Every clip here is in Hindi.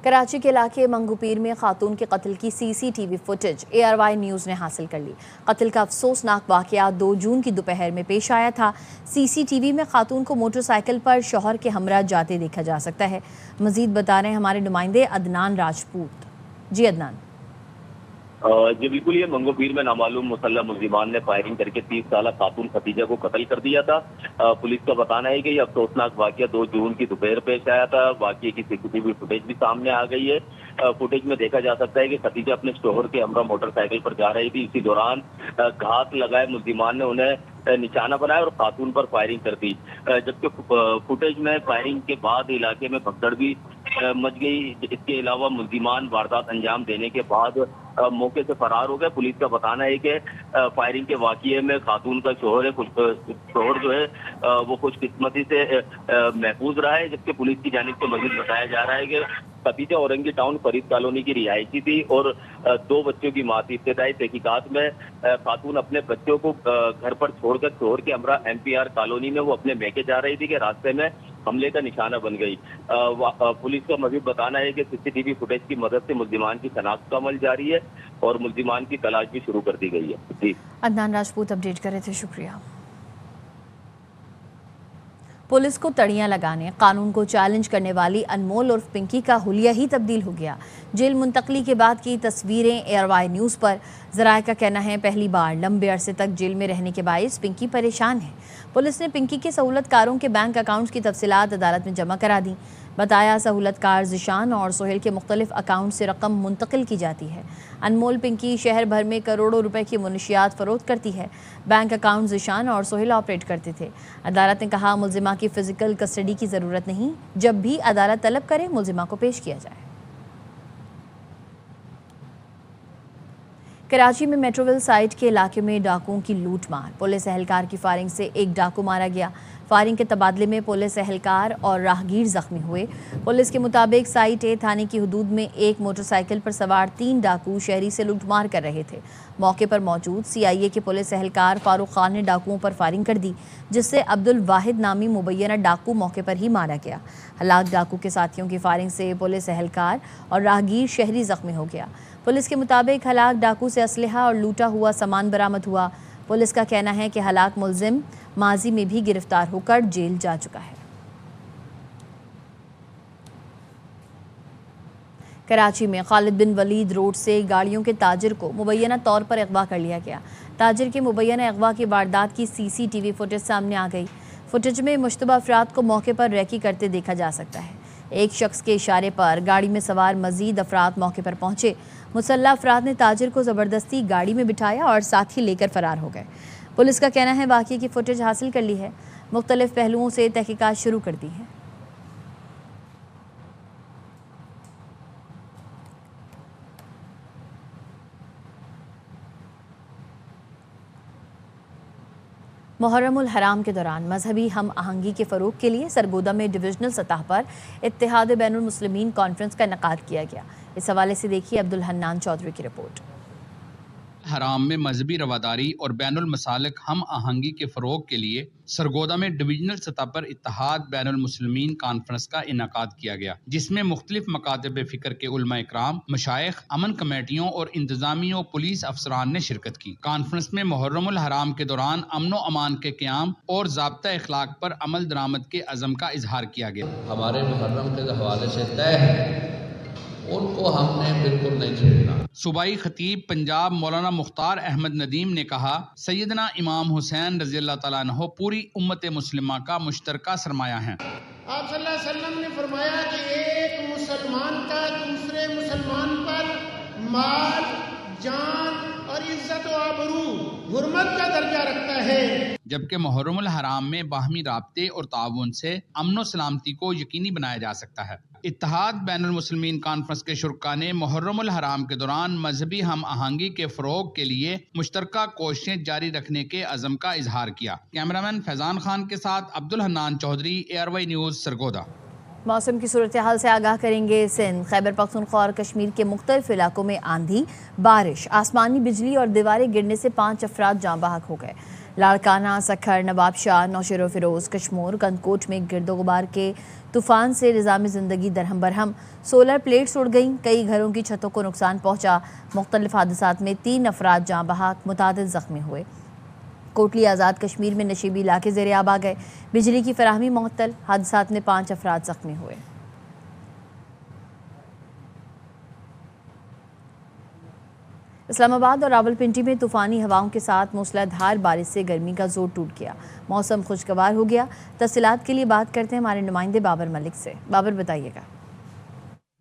कराची के इलाके मंगूपीर में खातून के कत्ल की सीसीटीवी फुटेज ARY न्यूज़ ने हासिल कर ली। कत्ल का अफसोसनाक वाकया 2 जून की दोपहर में पेश आया था। सीसीटीवी में खातून को मोटरसाइकिल पर शौहर के हमरा जाते देखा जा सकता है। मजीद बता रहे हैं हमारे नुमाइंदे अदनान राजपूत। जी अदनान। जी बिल्कुल, ये मंगोपीर में नामालूम मुसल्लह मुल्जिमान ने फायरिंग करके 30 साल खातून खदीजा को कत्ल कर दिया था। पुलिस का बताना है कि यह अफसोसनाक वाकया 2 जून की दोपहर पेश आया था। वाकये की सीसीटीवी फुटेज भी सामने आ गई है। फुटेज में देखा जा सकता है कि खदीजा अपने शोहर के हमरा मोटरसाइकिल पर जा रही थी। इसी दौरान घात लगाए मुल्जिमान ने उन्हें निशाना बनाया और खातून पर फायरिंग कर दी। जबकि फुटेज में फायरिंग के बाद इलाके में भगदड़ भी मच गई। इसके अलावा मुल्जिमान वारदात अंजाम देने के बाद मौके से फरार हो गए। पुलिस का बताना है कि फायरिंग के वाकये में खातून का शोहर जो है वो खुशकिस्मती से महफूज रहा है। जबकि पुलिस की जानिब से मजीद बताया जा रहा है कि खदीजा औरंगी टाउन फरीद कॉलोनी की रिहायशी थी और 2 बच्चों की मां थी। इब्तदाई तहकीकात में खातून अपने बच्चों को घर पर छोड़कर शोहर के हमरा MPR कॉलोनी में वो अपने मैके जा रही थी कि रास्ते में हमले का निशाना बन गई। पुलिस का मजीद बताना है कि सीसीटीवी फुटेज की मदद से मुल्जिमान की शनाख्त का अमल जारी है और मुल्जिमान की तलाश भी शुरू कर दी गई है। जी अदनान राजपूत अपडेट कर रहे थे, शुक्रिया। पुलिस को तड़ियां लगाने, कानून को चैलेंज करने वाली अनमोल उर्फ पिंकी का हुलिया ही तब्दील हो गया। जेल मुंतकली के बाद की तस्वीरें ARY न्यूज़ पर। ज़राए का कहना है पहली बार लंबे अरसे तक जेल में रहने के बायस पिंकी परेशान है। पुलिस ने पिंकी के सहूलतकारों के बैंक अकाउंट्स की तफसीलात अदालत में जमा करा दी। बताया सहूलतकार ज़िशान और सोहेल के मुख्तलिफ अकाउंट से रकम मुंतकिल की जाती है। अनमोल पिंकी शहर भर में करोड़ों रुपए की मुनशियात फ़रोख्त करती है। बैंक अकाउंट ज़िशान और सोहेल ऑपरेट करते थे। अदालत ने कहा मुल्जिमा की फ़िज़िकल कस्टडी की ज़रूरत नहीं, जब भी अदालत तलब करे मुल्जिमा को पेश किया जाए। कराची में मेट्रोविल साइट के इलाके में डाकुओं की लूटमार। पुलिस एहलकार की फायरिंग से एक डाकू मारा गया। फायरिंग के तबादले में पुलिस एहलकार और राहगीर जख्मी हुए। पुलिस के मुताबिक साइट A थाने की हदूद में एक मोटरसाइकिल पर सवार 3 डाकू शहरी से लूटमार कर रहे थे। मौके पर मौजूद CIA के पुलिस एहलकार फारूक खान ने डाकुओं पर फायरिंग कर दी, जिससे अब्दुल वाहिद नामी मुबैना डाकू मौके पर ही मारा गया। हलाक डाकू के साथियों की फायरिंग से पुलिस एहलकार और राहगीर शहरी जख्मी हो गया। पुलिस के मुताबिक हलाक डाकू से असलहा और लूटा हुआ सामान बरामद हुआ। पुलिस का कहना है कि हलाक मुल्जिम माजी में भी गिरफ्तार होकर जेल जा चुका है। कराची में खालिद बिन वलीद रोड से गाड़ियों के ताजिर को मुबैना तौर पर अगवा कर लिया गया। ताजिर के मुबैना अगवा की वारदात की CCTV फुटेज सामने आ गई। फुटेज में मुश्तबा अफराद को मौके पर रैकी करते देखा जा सकता है। एक शख्स के इशारे पर गाड़ी में सवार मजीद अफराद मौके पर पहुंचे। मुसल्लह अफराद ने ताजिर को ज़बरदस्ती गाड़ी में बिठाया और साथ ही लेकर फरार हो गए। पुलिस का कहना है वाक़ये की फुटेज हासिल कर ली है, मुख्तलिफ पहलुओं से तहकीकात शुरू कर दी है। मुहर्रमुल हराम के दौरान मजहबी हम आहंगी के फ़रोग के लिए सरगोदा में डिविजनल सतह पर इत्तेहाद बैनुल मुस्लिमीन कॉन्फ्रेंस का इनेकाद किया गया। इस हवाले से देखिए अब्दुल हन्नान चौधरी की रिपोर्ट। हराम में मजहबी रवादारी और बैनुल मसालिक हम आहंगी के फ़रोग के लिए सरगोदा में डिविजनल सतह पर इत्तेहाद बैनुल मुस्लिमीन कॉन्फ्रेंस का इनेकाद किया गया, जिसमें मुख्तलिफ मकातब फ़िक्र के उलमा इकराम, मशाइख, अमन कमेटियों और इंतजामी और पुलिस अफसरान ने शिरकत की। कॉन्फ्रेंस में मुहर्रमुल हराम के दौरान अमन व अमान के क़याम और ज़ाब्ता इखलाक पर अमल दरामद के अज़म का इजहार किया गया। हमारे मुहर्रम के हवाले से तय है, उनको हमने बिल्कुल नहीं छेड़ना। सूबाई खतीब पंजाब मौलाना मुख्तार अहमद नदीम ने कहा, सैयदना इमाम हुसैन रज़ी अल्लाह तआला अन्हु पूरी उम्मत मुस्लिमा का मुश्तरका सरमाया है। आप सल्लल्लाहु अलैहि वसल्लम ने फरमाया कि एक मुसलमान का दूसरे मुसलमान पर माल, जान और इज्जत व आबरू हुर्मत का दर्जा रखता है। जबकि मुहर्रमुल हराम में बाहमी राब्ते और ताउन से अमन व सलामती को यकीनी बनाया जा सकता है। इत्तेहाद बैनुल मुस्लिमीन कॉन्फ्रेंस के शुरका ने मुहर्रमुल हराम के दौरान मजहबी हम आहंगी के फ़रोग के लिए मुश्तरका कोशिशें जारी रखने के अज़म का इजहार किया। कैमरामैन फैजान खान के साथ अब्दुल हन्नान चौधरी, ARY न्यूज़, सरगोदा। मौसम की सूरत हाल से आगाह करेंगे। सिंध, खैबर पख्तूनख्वा और कश्मीर के मुख्तलिफ इलाकों में आंधी, बारिश, आसमानी बिजली और दीवारें गिरने से 5 अफराद जाँ बहक हो गए। लाड़काना, सखर, नवाबशाह, नौशेरो फिरोज, कश्मोर, कंदकोट में गिरदो गुबार के तूफान से निज़ामी ज़िंदगी दरहम बरहम। सोलर प्लेट्स उड़ गईं, कई घरों की छतों को नुकसान पहुंचा। मुख्तलिफ हादसात में 3 अफराद जाँ बहक, मुतादिद ज़ख्मी हुए। कोटली आज़ाद कश्मीर में नशीबी इलाके ज़ेरे आब आ गए, बिजली की फराहमी मुअत्तल। हादसात में 5 अफराद ज़ख्मी हुए। इस्लामाबाद और रावलपिंडी में तूफ़ानी हवाओं के साथ मूसलाधार बारिश से गर्मी का जोर टूट गया, मौसम खुशगवार हो गया। तफसीलात के लिए बात करते हैं हमारे नुमाइंदे बाबर मलिक से। बाबर, बताइएगा।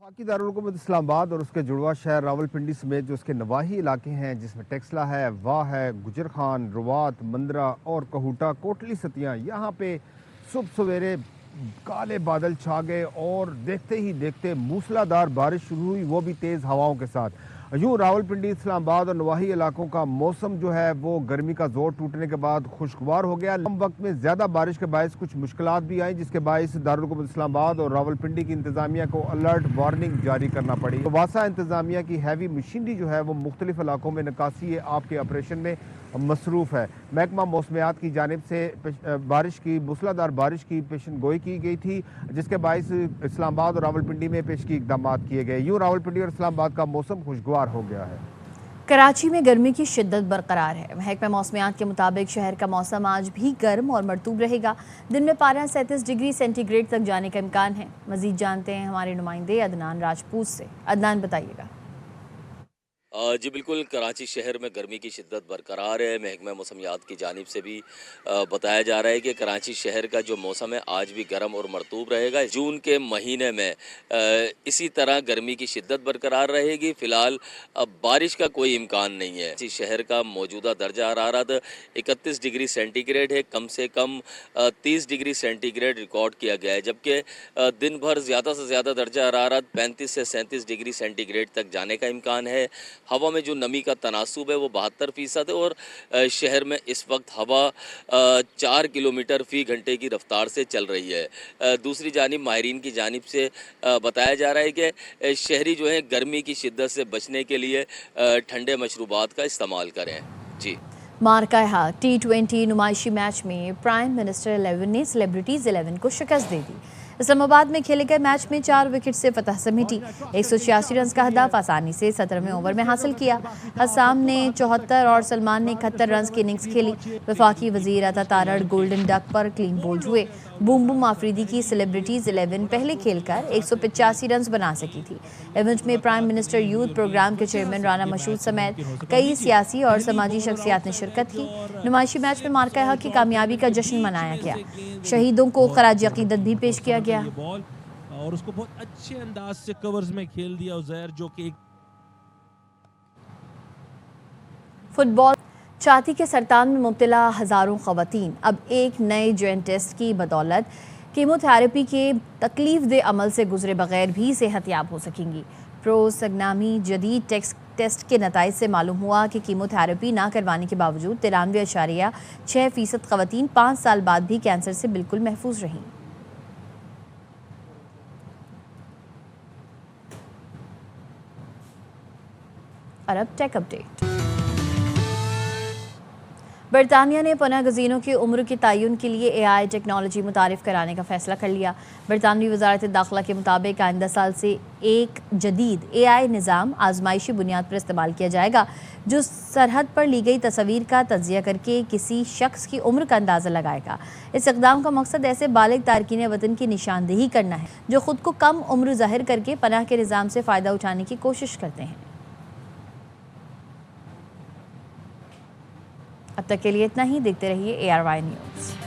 वफाकी दारुल-हुकूमत इस्लामाबाद और उसके जुड़वा शहर रावलपिंडी समेत जो उसके नवाही इलाके हैं, जिसमें टेक्सला है, वाह है, गुजर खान, रुवात, मंदरा और कहूटा, कोटली सतियाँ, यहाँ पे सुबह सवेरे काले बादल छा गए और देखते ही देखते मूसलाधार बारिश शुरू हुई, वो भी तेज़ हवाओं के साथ। यूँ रावलपिंडी, इस्लामाबाद और नवाही इलाकों का मौसम जो है वो गर्मी का जोर टूटने के बाद खुशगवार हो गया। कम वक्त में ज़्यादा बारिश के बायस कुछ मुश्किलात भी आई, जिसके बायस दारुल-हुकूमत इस्लामाबाद और रावलपिंडी की इंतज़ामिया को अलर्ट वार्निंग जारी करना पड़ी। तो वासा इंतज़ामिया की हैवी मशीनरी जो है वो मुख्तलिफ इलाकों में निकासी आपके ऑपरेशन में मसरूफ़ है। महकमा मौसमियात की जानिब से बारिश की मूसलाधार बारिश की पेशन गोई की गई थी, जिसके बायस इस्लामाबाद और रावलपिंडी में पेशगी इक़दाम किए गए। यूँ रावलपिंडी और इस्लामाबाद का मौसम खुशगवार हो गया है। कराची में गर्मी की शिद्दत बरकरार है। महकमा मौसमियात के मुताबिक शहर का मौसम आज भी गर्म और मरतूब रहेगा। दिन में पारा 37 डिग्री सेंटीग्रेड तक जाने का इम्कान है। मजीद जानते हैं हमारे नुमाइंदे अदनान राजपूत से। अदनान, बताइएगा। जी बिल्कुल, कराची शहर में गर्मी की शिद्दत बरकरार है। महकमा मौसमियात की जानिब से भी बताया जा रहा है कि कराची शहर का जो मौसम है आज भी गर्म और मरतूब रहेगा। जून के महीने में इसी तरह गर्मी की शिद्दत बरकरार रहेगी। फ़िलहाल अब बारिश का कोई इम्कान नहीं है। कराची शहर का मौजूदा दर्जा हरारत 31 डिग्री सेंटीग्रेड है, कम से कम 30 डिग्री सेंटीग्रेड रिकॉर्ड किया गया है, जबकि दिन भर ज़्यादा से ज़्यादा दर्जा हरारत 35 से 37 डिग्री सेंटीग्रेड तक जाने का इम्कान है। हवा में जो नमी का तनासुब है वो 72% है और शहर में इस वक्त हवा 4 किलोमीटर फ़ी घंटे की रफ्तार से चल रही है। दूसरी जानिब माहिरीन की जानिब से बताया जा रहा है कि शहरी जो है गर्मी की शिद्दत से बचने के लिए ठंडे मशरूबात का इस्तेमाल करें। जी, मारकाहा T20 नुमाइशी मैच में प्राइम मिनिस्टर 11 ने सेलिब्रिटीज़ 11 को शिकस्त दे दी। इस्लामाबाद में खेले गए मैच में 4 विकेट से फतह समेटी। 186 रन का हदफ आसानी से 17वें ओवर में हासिल किया। हसाम ने 74 और सलमान ने 71 रन की इनिंग्स खेली। वफाकी वजीर अता तारड़ गोल्डन डक पर क्लीन बोल्ड हुए। बूम बूम आफरीदी की सेलिब्रिटीज़ 11 पहले खेलकर 185 रन बना सकी थी। इवेंट में प्राइम मिनिस्टर यूथ प्रोग्राम के चेयरमैन राना मशहूद समेत कई सियासी और समाजी शख्सियात ने शिरकत की। नुमाइशी मैच में मारकाहा की कामयाबी का जश्न मनाया गया। शहीदों को खराज अकीदत भी पेश किया गया। बॉल और उसको बहुत अच्छे अंदाज से कवर्स में खेल दिया उज़ैर, जो कि फुटबॉल। छाती के सरतान में मुब्तला हज़ारों ख़वातीन अब एक नए जेन टेस्ट की बदौलत कीमोथेरेपी के तकलीफ दे अमल से गुजरे बगैर भी सेहतयाब हो सकेंगी। प्रोसगनामी जदीद टेस्ट के नताइज से मालूम हुआ कि कीमोथेरेपी ना करवाने के बावजूद 93.6% ख़वातीन 5 साल बाद भी कैंसर से बिल्कुल महफूज रहीं। और अब टेक अपडेट। बरतानिया ने पनाह गज़ीनों की उम्र के तयन के लिए AI टेक्नोलॉजी मुतारिफ कराने का फैसला कर लिया। बरतानवी वज़ारत दाखिला के मुताबिक आइंदा साल से एक जदीद AI निज़ाम आजमाइशी बुनियाद पर इस्तेमाल किया जाएगा, जो सरहद पर ली गई तस्वीर का तज्जिया करके किसी शख्स की उम्र का अंदाज़ा लगाएगा। इस इक़दाम का मकसद ऐसे बालिग तारकीन वतन की निशानदेही करना है जो ख़ुद को कम उम्र ज़ाहिर करके पनाह के निज़ाम से फ़ायदा उठाने की कोशिश करते हैं। अब तक के लिए इतना ही। देखते रहिए ARY न्यूज़।